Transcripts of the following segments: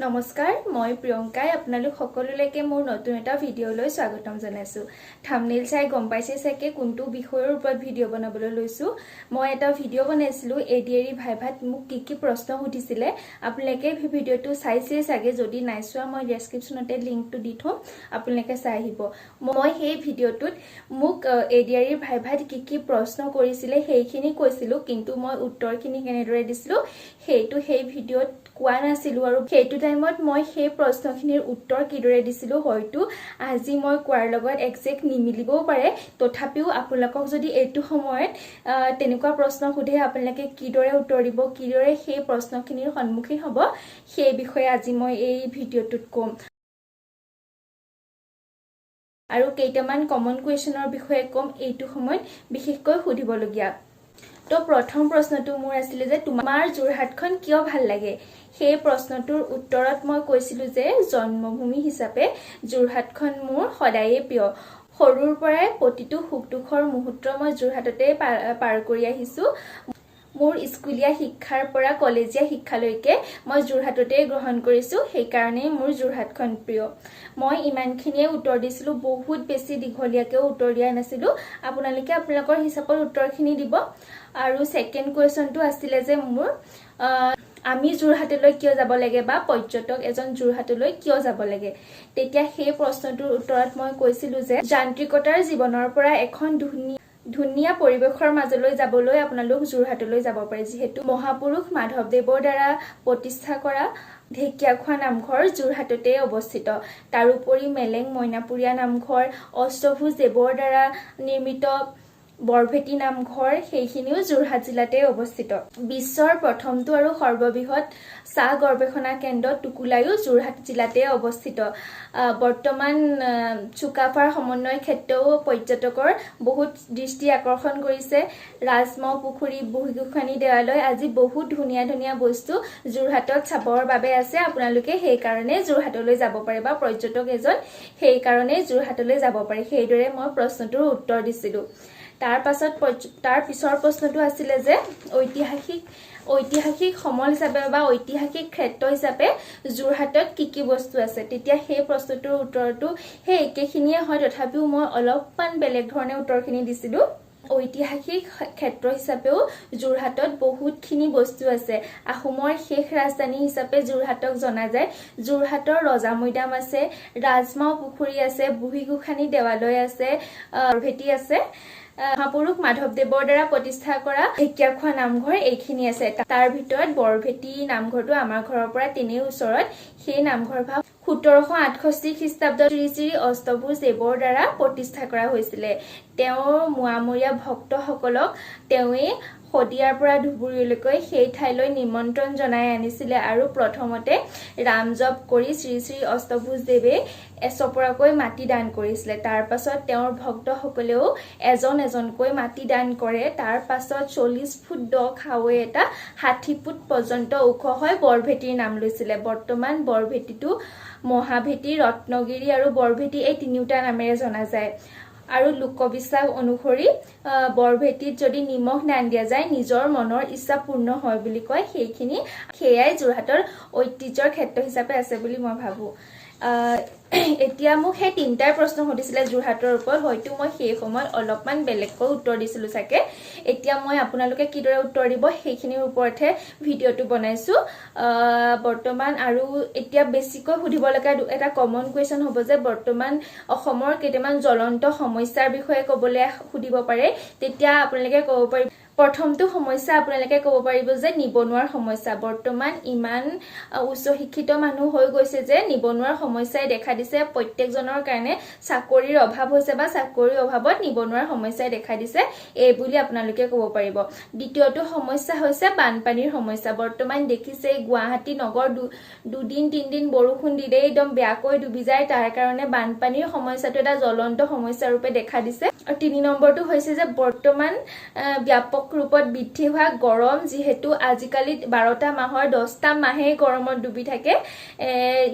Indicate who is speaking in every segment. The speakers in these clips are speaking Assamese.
Speaker 1: নমস্কাৰ মই প্ৰিয়ংকাই আপোনালোক সকলোলৈকে মোৰ নতুন এটা ভিডিঅ'লৈ স্বাগতম জনাইছো। থাম্বনেইল চাই গম পাইছে চাগে কোনটো বিষয়ৰ ওপৰত ভিডিঅ' বনাবলৈ লৈছো। মই এটা ভিডিঅ' বনাইছিলো ADRE vivaত মোক কি প্ৰশ্ন সুধিছিলে। আপোনালোকে ভিডিঅ'টো চাইছে চাগে, যদি নাই চোৱা মই ডেসক্ৰিপচনতে লিংকটো দি থম, আপোনালোকে চাই আহিব। মই সেই ভিডিঅ'টোত মোক ADRE vivaত কি প্ৰশ্ন কৰিছিলে সেইখিনি কৈছিলো, কিন্তু মই উত্তৰখিনি কেনেদৰে দিছিলো সেইটো সেই ভিডিঅ'ত কোৱা নাছিলো। আৰু সেইটো টাইমত মই সেই প্ৰশ্নখিনিৰ উত্তৰ কিদৰে দিছিলো হয়তো আজি মই কোৱাৰ লগত একজেক্ট নিমিলিবও পাৰে। তথাপিও আপোনালোকক যদি এইটো সময়ত তেনেকুৱা প্ৰশ্ন সুধে আপোনালোকে কিদৰে উত্তৰ দিব, কিদৰে সেই প্ৰশ্নখিনিৰ সন্মুখীন হ'ব, সেই বিষয়ে আজি মই এই ভিডিঅ'টোত ক'ম। আৰু কেইটামান কমন কুৱেশ্যনৰ বিষয়ে ক'ম এইটো সময়ত বিশেষকৈ সুধিবলগীয়া। তো প্ৰথম প্ৰশ্নটো মোৰ আছিল যে তোমাৰ যোৰহাটখন কিয় ভাল লাগে। সেই প্ৰশ্নটোৰ উত্তৰত মই কৈছিলো যে জন্মভূমি হিচাপে যোৰহাটখন মোৰ সদায়ে প্ৰিয়। সৰুৰ পৰাই প্ৰতিটো সুখ দুখৰ মুহূৰ্ত মই যোৰহাটতে পাৰ কৰি আহিছো। মোৰ স্কুলীয়া শিক্ষাৰ পৰা কলেজীয়া শিক্ষালৈকে মই যোৰহাটতে গ্ৰহণ কৰিছো, সেইকাৰণে মোৰ যোৰহাটখন প্ৰিয়। মই ইমানখিনিয়ে উত্তৰ দিছিলো, বহুত বেছি দীঘলীয়াকেও উত্তৰ দিয়া নাছিলো। আপোনালোকে আপোনালোকৰ হিচাপত উত্তৰখিনি দিব। আৰু সেকেন্ড কুৱেশ্যনটো আছিলে যে মোৰ আমি যোৰহাটলৈ কিয় যাব লাগে বা পৰ্যটক এজন যোৰহাটলৈ কিয় যাব লাগে। তেতিয়া সেই প্ৰশ্নটোৰ উত্তৰত মই কৈছিলো যে যান্ত্ৰিকতাৰ জীৱনৰ পৰা এখন ধুনীয়া পৰিবেশৰ মাজলৈ যাবলৈ আপোনালোক যোৰহাটলৈ যাব পাৰে, যিহেতু মহাপুৰুষ মাধৱদেৱৰ দ্বাৰা প্ৰতিষ্ঠা কৰা ঢেকীয়াখোৱা নামঘৰ যোৰহাটতে অৱস্থিত। তাৰোপৰি মেলেং মইনাপুৰীয়া নামঘৰ, অষ্টভুজ দেৱৰ দ্বাৰা নিৰ্মিত বৰভেটি নামঘৰ, সেইখিনিও যোৰহাট জিলাতে অৱস্থিত। বিশ্বৰ প্ৰথমটো আৰু সৰ্ববৃহৎ চাহ গৱেষণা কেন্দ্ৰ টুকুলায়ো যোৰহাট জিলাতে অৱস্থিত। বৰ্তমান চুকাফাৰ সমন্বয় ক্ষেত্ৰও পৰ্যটকৰ বহুত দৃষ্টি আকৰ্ষণ কৰিছে। ৰাজমহ পুখুৰী, বুঢ়ীগোসানী দেৱালয় আজি বহুত ধুনীয়া ধুনীয়া বস্তু যোৰহাটত চাবৰ বাবে আছে। আপোনালোকে সেইকাৰণে যোৰহাটলৈ যাব পাৰে বা পৰ্যটক এজন সেইকাৰণে যোৰহাটলৈ যাব পাৰে। সেইদৰে মই প্ৰশ্নটোৰ উত্তৰ দিছিলো। তাৰ পিছৰ প্ৰশ্নটো আছিলে যে ঐতিহাসিক সমল হিচাপে বা ঐতিহাসিক ক্ষেত্ৰ হিচাপে যোৰহাটত কি বস্তু আছে। তেতিয়া সেই প্ৰশ্নটোৰ উত্তৰটো সেই একেখিনিয়ে হয়, তথাপিও মই অলপমান বেলেগ ধৰণে উত্তৰখিনি দিছিলো। ঐতিহাসিক ক্ষেত্ৰ হিচাপেও যোৰহাটত বহুতখিনি বস্তু আছে। আহোমৰ শেষ ৰাজধানী হিচাপে যোৰহাটক জনা যায়। যোৰহাটৰ ৰজা মৈদাম আছে, ৰাজমহ পুখুৰী আছে, বুঢ়ীগোসানী দেৱালয় আছে, বৰভেটি আছে, মহাপুৰুষ মাধৱদেৱৰ দ্বাৰা প্ৰতিষ্ঠা কৰা ঢেকীয়াখোৱা নামঘৰ, এইখিনি আছে। তাৰ ভিতৰত বৰভেটি নামঘৰটো আমাৰ ঘৰৰ পৰা তেনেই ওচৰত। সেই নামঘৰ ভাগ 1768 খ্ৰীষ্টাব্দত শ্ৰী শ্ৰী অষ্টভুজ দেৱৰ দ্বাৰা প্ৰতিষ্ঠা কৰা হৈছিলে। তেওঁৰ মোৱামৰীয়া ভক্তসকলক তেওঁৱে শদিয়াৰ পৰা ধুবুৰীলৈকে সেই ঠাইলৈ নিমন্ত্ৰণ জনাই আনিছিলে আৰু প্ৰথমতে ৰাম জপ কৰি শ্ৰী শ্ৰী অষ্টভুজ দেৱে এচপৰাকৈ মাটি দান কৰিছিলে। তাৰ পাছত তেওঁৰ ভক্তসকলেও এজন এজনকৈ মাটি দান কৰে। তাৰ পাছত 40 ফুট দ খাৱৈ এটা 60 ফুট পৰ্যন্ত ওখ হৈ বৰভেটিৰ নাম লৈছিলে। বৰ্তমান বৰভেটিটো মহাভেটি, ৰত্নগিৰি আৰু বৰভেটি এই তিনিওটা নামেৰে জনা যায়। আৰু লোকবিশ্বাস অনুসৰি বৰভেটিত যদি নিমখ দান দিয়া যায় নিজৰ মনৰ ইচ্ছা পূৰ্ণ হয় বুলি কয়। সেয়াই যোৰহাটৰ ঐতিহ্যৰ ক্ষেত্ৰ হিচাপে আছে বুলি মই ভাবো। এতিয়া মোক সেই তিনিটাই প্ৰশ্ন সুধিছিলে যোৰহাটৰ ওপৰত, হয়তো মই সেই সময়ত অলপমান বেলেগকৈ উত্তৰ দিছিলো চাগে। এতিয়া মই আপোনালোকে কিদৰে উত্তৰ দিব সেইখিনিৰ ওপৰতহে ভিডিঅ'টো বনাইছো। বৰ্তমান আৰু এতিয়া বেছিকৈ সুধিব লগা এটা কমন কুৱেশ্যন হ'ব যে বৰ্তমান অসমৰ কেইটামান জ্বলন্ত সমস্যাৰ বিষয়ে ক'বলৈ সুধিব পাৰে। তেতিয়া আপোনালোকে ক'ব পাৰিব, প্ৰথমটো সমস্যা আপোনালোকে ক'ব পাৰিব যে নিবনুৱাৰ সমস্যা। বৰ্তমান ইমান উচ্চ শিক্ষিত মানুহ হৈ গৈছে যে নিবনুৱাৰ সমস্যাই দেখা দিছে। প্ৰত্যেকজনৰ কাৰণে চাকৰিৰ অভাৱ হৈছে বা চাকৰিৰ অভাৱত নিবনুৱাৰ সমস্যাই দেখা দিছে, এই বুলি আপোনালোকে ক'ব পাৰিব। দ্বিতীয়টো সমস্যা হৈছে বানপানীৰ সমস্যা। বৰ্তমান দেখিছে গুৱাহাটী নগৰ দুদিন তিনিদিন বৰষুণ দিলেই একদম বেয়াকৈ ডুবি যায়। তাৰ কাৰণে বানপানীৰ সমস্যাটো এটা জ্বলন্ত সমস্যা ৰূপে দেখা দিছে। আৰু 3 নম্বৰটো হৈছে যে বৰ্তমান ব্যাপক ৰূপত বৃদ্ধি হোৱা গৰম যিহেতু আজিকালি 12টা মাহৰ 10টা মাহে গৰমত ডুবি থাকে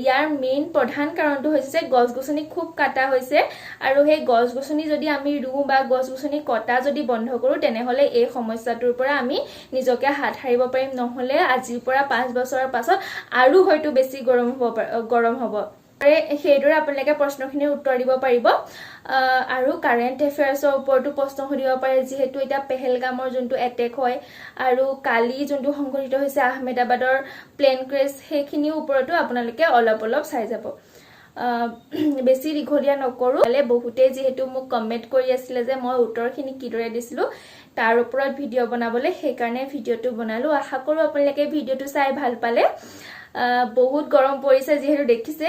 Speaker 1: ইয়াৰ মেইন প্ৰধান কাৰণটো হৈছে যে গছ-গছনি খুব কাটা হৈছে আৰু সেই গছ-গছনি যদি আমি ৰুওঁ বা গছ-গছনি কটা যদি বন্ধ কৰোঁ তেনেহলে এই সমস্যাটোৰ পৰা আমি নিজকে হাত সাৰিব পাৰিম নহলে আজিৰ পৰা 5 বছৰৰ পাছত আৰু হয়তো বেছি গৰম হ'ব সেইদৰে আপোনালোকে প্ৰশ্নখিনিৰ উত্তৰ দিব পাৰিব আৰু কাৰেণ্ট এফেয়াৰ্ছৰ ওপৰতো প্ৰশ্ন সুধিব পাৰে যিহেতু এটা পেহেলগামৰ যোনটো এটেক হয় আৰু কালি যোনটো সংঘটিত হৈছে আহমেদাবাদৰ প্লেন ক্ৰেছ সেইখিনিৰ ওপৰতো আপোনালোকে অলপ চাই যাব বেছি দীঘলীয়া নকৰো বহুতে যেহেতু মোক কমেন্ট কৰি আছিল যে মই উত্তৰখিনি কিদৰে দিছিলো তাৰ ওপৰত ভিডিঅ' বনাবলৈ সেইকাৰণে ভিডিঅ'টো বনালো আশা কৰো আপোনালোকে ভিডিঅ'টো চাই ভাল পালে বহুত গৰম পৰিছে যেহেতু দেখিছে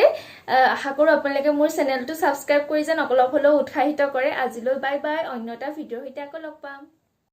Speaker 1: আশা কৰো আপোনালোকে মোৰ চেনেলটো সাবস্ক্ৰাইব কৰি যেন অলপ হলেও উৎসাহিত কৰে আজিলৈ বাই বাই অন্য এটা ভিডিঅ'ৰ সৈতে আকৌ লগ পাম